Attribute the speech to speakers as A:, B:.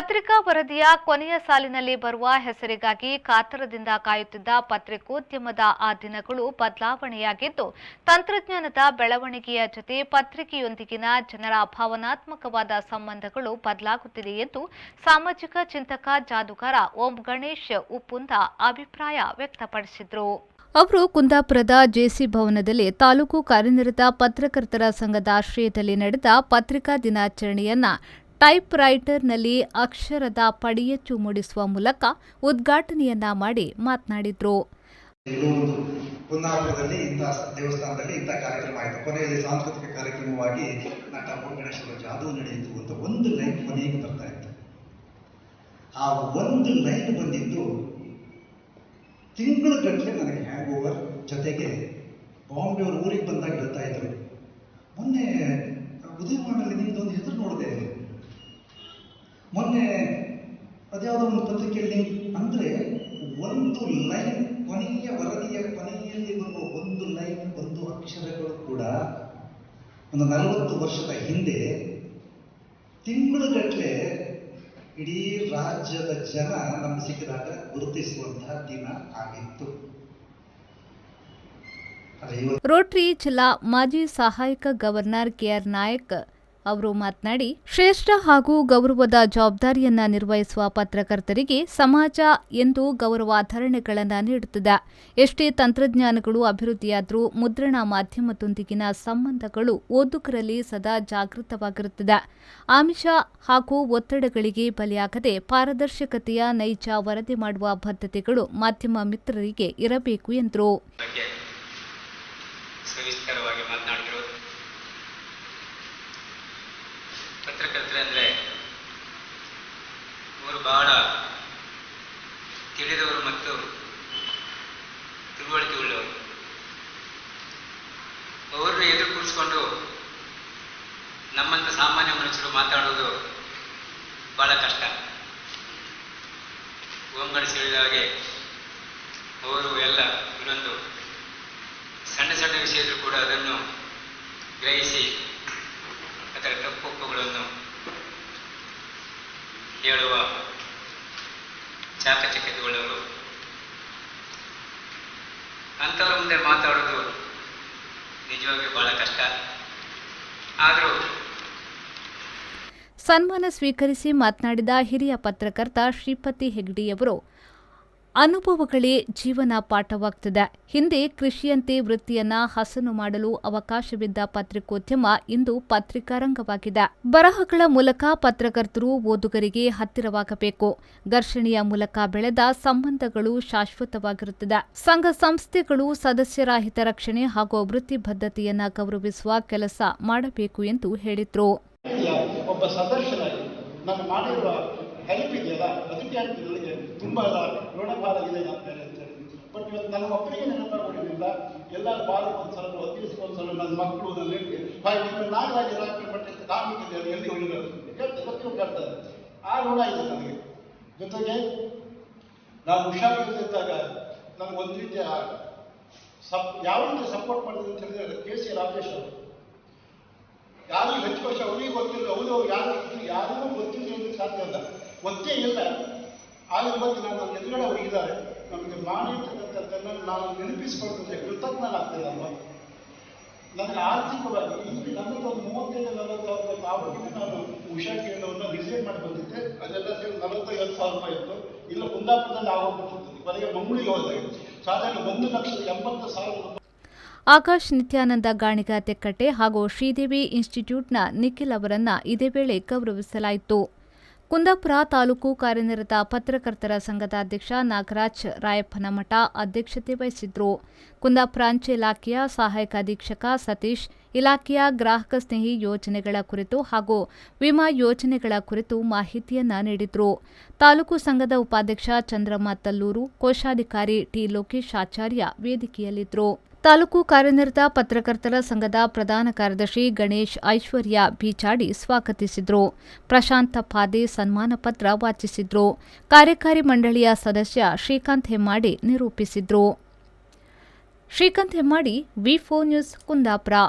A: ಪತ್ರಿಕಾ ವರದಿಯ ಕೊನೆಯ ಸಾಲಿನಲ್ಲಿ ಬರುವ ಹೆಸರಿಗಾಗಿ ಕಾತರದಿಂದ ಕಾಯುತ್ತಿದ್ದ ಪತ್ರಿಕೋದ್ಯಮದ ಆ ದಿನಗಳು ಬದಲಾವಣೆಯಾಗಿದ್ದು, ತಂತ್ರಜ್ಞಾನದ ಬೆಳವಣಿಗೆಯ ಜೊತೆ ಪತ್ರಿಕೆಯೊಂದಿಗಿನ ಜನರ ಭಾವನಾತ್ಮಕವಾದ ಸಂಬಂಧಗಳು ಬದಲಾಗುತ್ತಿದೆ ಎಂದು ಸಾಮಾಜಿಕ ಚಿಂತಕ ಜಾದೂಗಾರ ಓಂ ಗಣೇಶ್ ಉಪ್ಪುಂದ ಅಭಿಪ್ರಾಯ ವ್ಯಕ್ತಪಡಿಸಿದರು. ಅವರು ಕುಂದಾಪುರದ ಜೆಸಿ ಭವನದಲ್ಲಿ ತಾಲೂಕು ಕಾರ್ಯನಿರತ ಪತ್ರಕರ್ತರ ಸಂಘದ ಆಶ್ರಯದಲ್ಲಿ ನಡೆದ ಪತ್ರಿಕಾ ದಿನಾಚರಣೆಯನ್ನ ಟೈಪ್ ರೈಟರ್ನಲ್ಲಿ ಅಕ್ಷರದ ಪಡಿಯಚ್ಚು ಮೂಡಿಸುವ ಮೂಲಕ ಉದ್ಘಾಟನೆಯನ್ನ ಮಾಡಿ ಮಾತನಾಡಿದರು.
B: ಕುಂದಾಪುರದಲ್ಲಿ ದೇವಸ್ಥಾನದಲ್ಲಿ ಇಂಥ ಕಾರ್ಯಕ್ರಮ ಆಯಿತು. ಕೊನೆಯಲ್ಲಿ ಸಾಂಸ್ಕೃತಿಕ ಕಾರ್ಯಕ್ರಮವಾಗಿ ನಟ ಓಂ ಗಣೇಶ್ವರ ಜಾದೂ ನಡೆಯಿತು ಅಂತ ಒಂದು ಲೈನ್ ಕೊನೆಗೆ ಬರ್ತಾ ಇತ್ತು. ಆ ಒಂದು ಲೈನ್ ಬಂದಿದ್ದು ತಿಂಗಳ ಗಟ್ಟಲೆ ನನಗೆ ಹ್ಯಾಂಗ್ ಓವರ್, ಜೊತೆಗೆ ಬಾಂಬೆ ಅವ್ರ ಊರಿಗೆ ಬಂದಾಗ ಹೇಳ್ತಾ ಇದ್ರು, ಮೊನ್ನೆ ಉದಯವಾಣಿಯಲ್ಲಿ ನಿಮ್ದೊಂದು ಹೆಸರು ನೋಡಿದೆ, ಮೊನ್ನೆ ಅದ್ಯಾವುದೋ ಒಂದು ಪತ್ರಿಕೆಯಲ್ಲಿ ಅಂದರೆ ಒಂದು ಲೈನ್, ಕೊನೆಯ ವರದಿಯ ಕೊನೆಯಲ್ಲಿ ಬರುವ ಒಂದು ಲೈನ್, ಒಂದು ಅಕ್ಷರಗಳು ಕೂಡ ಒಂದು 40 ವರ್ಷದ ಹಿಂದೆ ತಿಂಗಳುಗಟ್ಟಲೆ ಇಡೀ ರಾಜ್ಯದ ಜನ ನಮ್ಗೆ ಸಿಕ್ಕಿದಾಗ ಗುರುತಿಸುವಂತಹ ದಿನ ಆಗಿತ್ತು.
A: ರೋಟರಿ ಜಿಲ್ಲಾ ಮಾಜಿ ಸಹಾಯಕ ಗವರ್ನರ್ ಕೆಆರ್ ನಾಯಕ್ ಅವರು ಮಾತನಾಡಿ, ಶ್ರೇಷ್ಠ ಹಾಗೂ ಗೌರವದ ಜವಾಬ್ದಾರಿಯನ್ನ ನಿರ್ವಹಿಸುವ ಪತ್ರಕರ್ತರಿಗೆ ಸಮಾಜ ಎಂದು ಗೌರವಾಧರಣೆಗಳನ್ನು ನೀಡುತ್ತದೆ. ಎಷ್ಟೇ ತಂತ್ರಜ್ಞಾನಗಳು ಅಭಿವೃದ್ಧಿಯಾದರೂ ಮುದ್ರಣ ಮಾಧ್ಯಮದೊಂದಿಗಿನ ಸಂಬಂಧಗಳು ಓದುಗರಲ್ಲಿ ಸದಾ ಜಾಗೃತವಾಗಿರುತ್ತದೆ. ಆಮಿಷ ಹಾಗೂ ಒತ್ತಡಗಳಿಗೆ ಬಲಿಯಾಗದೆ ಪಾರದರ್ಶಕತೆಯ ನೈಜ ವರದಿ ಮಾಡುವ ಬದ್ಧತೆಗಳು ಮಾಧ್ಯಮ ಮಿತ್ರರಿಗೆ ಇರಬೇಕು ಎಂದರು.
C: ಪತ್ರಕರ್ತರಂದರೆ ಅವರು ಬಹಳ ತಿಳಿದವರು ಮತ್ತು ತಿಳುವಳಿಕೆ ಉಳ್ಳವರು. ಅವರನ್ನು ಎದುರು ಕೂರಿಸಿಕೊಂಡು ನಮ್ಮಂಥ ಸಾಮಾನ್ಯ ಮನುಷ್ಯರು ಮಾತಾಡುವುದು ಬಹಳ ಕಷ್ಟ. ಓಂ ಗಣೇಶ್ ಹೇಳಿದ ಹಾಗೆ ಅವರು ಎಲ್ಲ ಇನ್ನೊಂದು ಸಣ್ಣ ಸಣ್ಣ ವಿಷಯಗಳು ಕೂಡ ಅದನ್ನು ಗ್ರಹಿಸಿ ಅದರ ತಪ್ಪೊಪ್ಪುಗಳನ್ನು ಹೇಳುವ ಚಾಕಚಕ್ಯತೆಯುಳ್ಳವರು. ಅಂಥವ್ರ ಮುಂದೆ ಮಾತಾಡೋದು ನಿಜವಾಗಿಯೂ ಬಹಳ ಕಷ್ಟ. ಆದರೂ
A: ಸನ್ಮಾನ ಸ್ವೀಕರಿಸಿ ಮಾತನಾಡಿದ ಹಿರಿಯ ಪತ್ರಕರ್ತ ಶ್ರೀಪತಿ ಹೆಗ್ಡೆಯವರು, ಅನುಭವಗಳೇ ಜೀವನ ಪಾಠವಾಗ್ತದೆ. ಹಿಂದೆ ಕೃಷಿಯಂತೆ ವೃತ್ತಿಯನ್ನ ಹಸನು ಮಾಡಲು ಅವಕಾಶವಿದ್ದ ಪತ್ರಿಕೋದ್ಯಮ ಇಂದು ಪತ್ರಿಕಾರಂಗವಾಗಿದೆ. ಬರಹಗಳ ಮೂಲಕ ಪತ್ರಕರ್ತರು ಓದುಗರಿಗೆ ಹತ್ತಿರವಾಗಬೇಕು. ಘರ್ಷಣೆಯ ಮೂಲಕ ಬೆಳೆದ ಸಂಬಂಧಗಳು ಶಾಶ್ವತವಾಗಿರುತ್ತದೆ. ಸಂಘ ಸಂಸ್ಥೆಗಳು ಸದಸ್ಯರ ಹಿತರಕ್ಷಣೆ ಹಾಗೂ ವೃತ್ತಿ ಬದ್ಧತೆಯನ್ನ ಗೌರವಿಸುವ ಕೆಲಸ ಮಾಡಬೇಕು ಎಂದು ಹೇಳಿದರು.
D: ಒಬ್ಬ ಸದಸ್ಯರಾಗಿ ನಾನು ಮಾಡಿರುವ ಹೆಲ್ಪ್ ಇದೆಯಲ್ಲ, ಅದಕ್ಕೆ ನನಗೆ ತುಂಬ ಋಣಭಾರ ಇದೆ ಅಂತ ಹೇಳ್ತೇನೆ. ಬಟ್ ಇವತ್ತು ನನ್ನ ಒಬ್ಬರಿಗೆ ನೆನಪಾಗೋದಿಲ್ಲ. ಎಲ್ಲ ಬಾಲಕ್ಕೆ ಒಂದ್ಸಲ, 10 ದಿವಸಕ್ಕೊಂದ್ಸಲ ನನ್ನ ಮಕ್ಕಳು ನನ್ನ ಹೇಳಿಕೆ ನಾಗರಾಜ ರಾಜ್ಯ ಮಟ್ಟಕ್ಕೆ ಕಾಮಿಕಿದೆ ಎಲ್ಲಿ ಹೋಗಿರೋದು ಹೇಳ್ತಾರೆ, ಪ್ರತಿಯೊಬ್ಬರು ಹೇಳ್ತಾರೆ. ಆ ಋಣ ಇದೆ ನನಗೆ. ಜೊತೆಗೆ ನಾನು ಹುಷಾರಿದ್ದಾಗ ನನಗೆ ಒಂದು ರೀತಿಯ ಯಾವ ರೀತಿ ಸಪೋರ್ಟ್ ಮಾಡಿದ್ರು ಅಂತ ಹೇಳಿದ್ರೆ KC ರಾಜೇಶ್ ಅವರು. ಯಾರಿಗೂ ಹೆಚ್ಚು ವರ್ಷ ಅವರಿಗೆ ಗೊತ್ತಿಲ್ಲ, ಅವರು ಯಾರಿಗೂ ಗೊತ್ತಿಲ್ಲ ಅಂತ ಸಾಧ್ಯ ಇಲ್ಲ, ಗೊತ್ತೇ ಇಲ್ಲ. ಆಗಿನ ಬಗ್ಗೆ ನಾನು ಎದುರುಗಡೆ ಹೋಗಿದ್ದಾರೆ, ನಮಗೆ ಮಾಡಿರ್ತಕ್ಕಂಥದ್ದನ್ನು ನಾನು ನೆನಪಿಸಿಕೊಳ್ಳುತ್ತೆ ಕೃತಜ್ಞನಾಗ್ತೇನೆ ಅಲ್ವಾ. ನನಗೆ ಆರ್ಥಿಕವಾಗಿ ಇಲ್ಲಿ ನನ್ನದು ಒಂದು 35-40 ಸಾವಿರ ನಾನು ಉಷಾ ಕೇಂದ್ರವನ್ನು ರಿಸೈನ್ ಮಾಡಿ ಬಂದಿದ್ದೆ. ಅದೆಲ್ಲ ಸೇರಿ 45,000 ರೂಪಾಯಿ ಇತ್ತು. ಇಲ್ಲ ಕುಂದಾಪುರದಲ್ಲಿ ಆಗೋಗ್ಬಿಟ್ಟಿತ್ತು. ಕೊನೆಗೆ ಮಂಗಳೂರಿಗೆ ಹೋದಾಗ ಸಾಧಾರಣ 1,80,000.
A: ಆಕಾಶ್ ನಿತ್ಯಾನಂದ ಗಾಣಿಗ ತೆಕ್ಕಟ್ಟೆ ಹಾಗೂ ಶ್ರೀದೇವಿ ಇನ್ಸ್ಟಿಟ್ಯೂಟ್ನ ನಿಖಿಲ್ ಅವರನ್ನ ಇದೇ ವೇಳೆ ಗೌರವಿಸಲಾಯಿತು. ಕುಂದಾಪುರ ತಾಲೂಕು ಕಾರ್ಯನಿರತ ಪತ್ರಕರ್ತರ ಸಂಘದ ಅಧ್ಯಕ್ಷ ನಾಗರಾಜ್ ರಾಯಪ್ಪನಮಠ ಅಧ್ಯಕ್ಷತೆ ವಹಿಸಿದ್ರು. ಕುಂದಾಪುರ ಅಂಚೆ ಇಲಾಖೆಯ ಸಹಾಯಕ ಅಧೀಕ್ಷಕ ಸತೀಶ್ ಇಲಾಖೆಯ ಗ್ರಾಹಕ ಸ್ನೇಹಿ ಯೋಜನೆಗಳ ಕುರಿತು ಹಾಗೂ ವಿಮಾ ಯೋಜನೆಗಳ ಕುರಿತು ಮಾಹಿತಿಯನ್ನ ನೀಡಿದ್ರು. ತಾಲೂಕು ಸಂಘದ ಉಪಾಧ್ಯಕ್ಷ ಚಂದ್ರಮ್ಮ ತಲ್ಲೂರು, ಕೋಶಾಧಿಕಾರಿ ಟಿ ಲೋಕೇಶ್ ಆಚಾರ್ಯ ವೇದಿಕೆಯಲ್ಲಿದ್ದರು. ತಾಲೂಕು ಕಾರ್ಯನಿರತ ಪತ್ರಕರ್ತರ ಸಂಘದ ಪ್ರಧಾನ ಕಾರ್ಯದರ್ಶಿ ಗಣೇಶ್ ಐಶ್ವರ್ಯ ಬೀಚಾಡಿ ಸ್ವಾಗತಿಸಿದರು. ಪ್ರಶಾಂತ ಪಾದೆ ಸನ್ಮಾನ ಪತ್ರ ವಾಚಿಸಿದ್ರು. ಕಾರ್ಯಕಾರಿ ಮಂಡಳಿಯ ಸದಸ್ಯ ಶ್ರೀಕಾಂತ್ ಹೆಮ್ಮಾಡಿ ನಿರೂಪಿಸಿದ್ರು. ಶ್ರೀಕಾಂತ್ ಹೆಮ್ಮಾಡಿ, ವಿ4 ನ್ಯೂಸ್, ಕುಂದಾಪುರ.